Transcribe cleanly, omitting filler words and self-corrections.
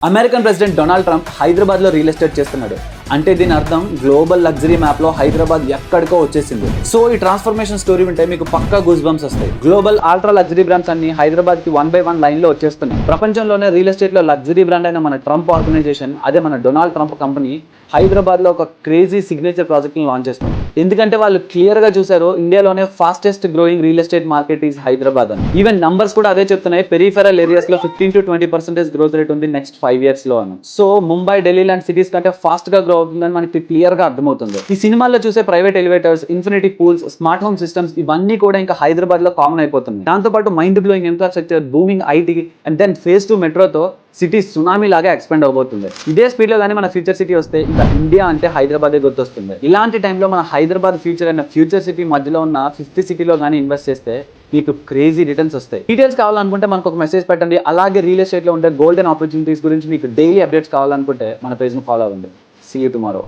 American president Donald Trump హైదరాబాద్లో real estate చేస్తున్నాడు. అంటే దీని అర్థం గ్లోబల్ లగ్జరీ మ్యాప్లో హైదరాబాద్ ఎక్కడికో వచ్చేసింది. సో ఈ ట్రాన్స్ఫర్మేషన్ స్టోరీ వింటే మీకు పక్కా గూస్ బంప్స్ వస్తాయి. గ్లోబల్ అల్ట్రా లగ్జరీ బ్రాండ్స్ అన్ని హైదరాబాద్కి 1 by 1 లైన్లో వచ్చేస్తున్నాయి. ప్రపంచంలోనే రియల్ ఎస్టేట్లో లగ్జరీ బ్రాండ్ అయిన మన ట్రంప్ ఆర్గనైజేషన్, అదే మన డొనాల్డ్ ట్రంప్ కంపెనీ హైదరాబాద్లో ఒక క్రేజీ సిగ్నేచర్ ప్రాజెక్ట్ని లాంచ్ చేస్తుంది. ఎందుకంటే వాళ్ళు క్లియర్గా చూసారు ఇండియాలోనే fastest growing real estate market is Hyderabad అని. ఈవెన్ నంబర్స్ కూడా అదే చెప్తున్నాయి. పెరిఫెరల్ ఏరియాస్లో 15 to 20% గ్రోత్ రేట్ ఉంది నెక్స్ట్ 5 years లో అని. సో ముంబై, ఢిల్లీ లాంటి సిటీస్ కంటే ఫాస్ట్ గా గ్రో అవుతుందని మనకి క్లియర్ గా అర్థమవుతుంది. ఈ సినిమాల్లో చూసే private elevators, infinity pools, smart home systems ఇవన్నీ కూడా ఇంకా హైదరాబాద్ లో కామన్ అయిపోతుంది. దాంతోపాటు mind blowing infrastructure, booming IT and then phase 2 మెట్రోతో సిటీ సునామీ లాగా ఎక్స్పెండ్ అవబోతుంది. ఇదే స్పీడ్ లో కానీ మన ఫ్యూచర్ సిటీ వస్తే ఇంకా ఇండియా అంటే హైదరాబాదే గుర్తొస్తుంది. ఇలాంటి టైంలో మన హైదరాబాద్ ఫ్యూచర్ అయిన ఫ్యూచర్ సిటీ మధ్యలో ఉన్న 5th సిటీలో కానీ ఇన్వెస్ట్ చేస్తే మీకు క్రేజీ రిటర్న్స్ వస్తాయి. డీటెయిల్స్ కావాలనుకుంటే మనకు ఒక మెసేజ్ పెట్టండి. అలాగే రియల్ ఎస్టేట్ లో ఉండే గోల్డెన్ ఆపర్చునిటీస్ గురించి మీకు డైలీ అప్డేట్స్ కావాలనుకుంటే మన పేజ్ ను ఫాలో అవ్వండి. See you tomorrow.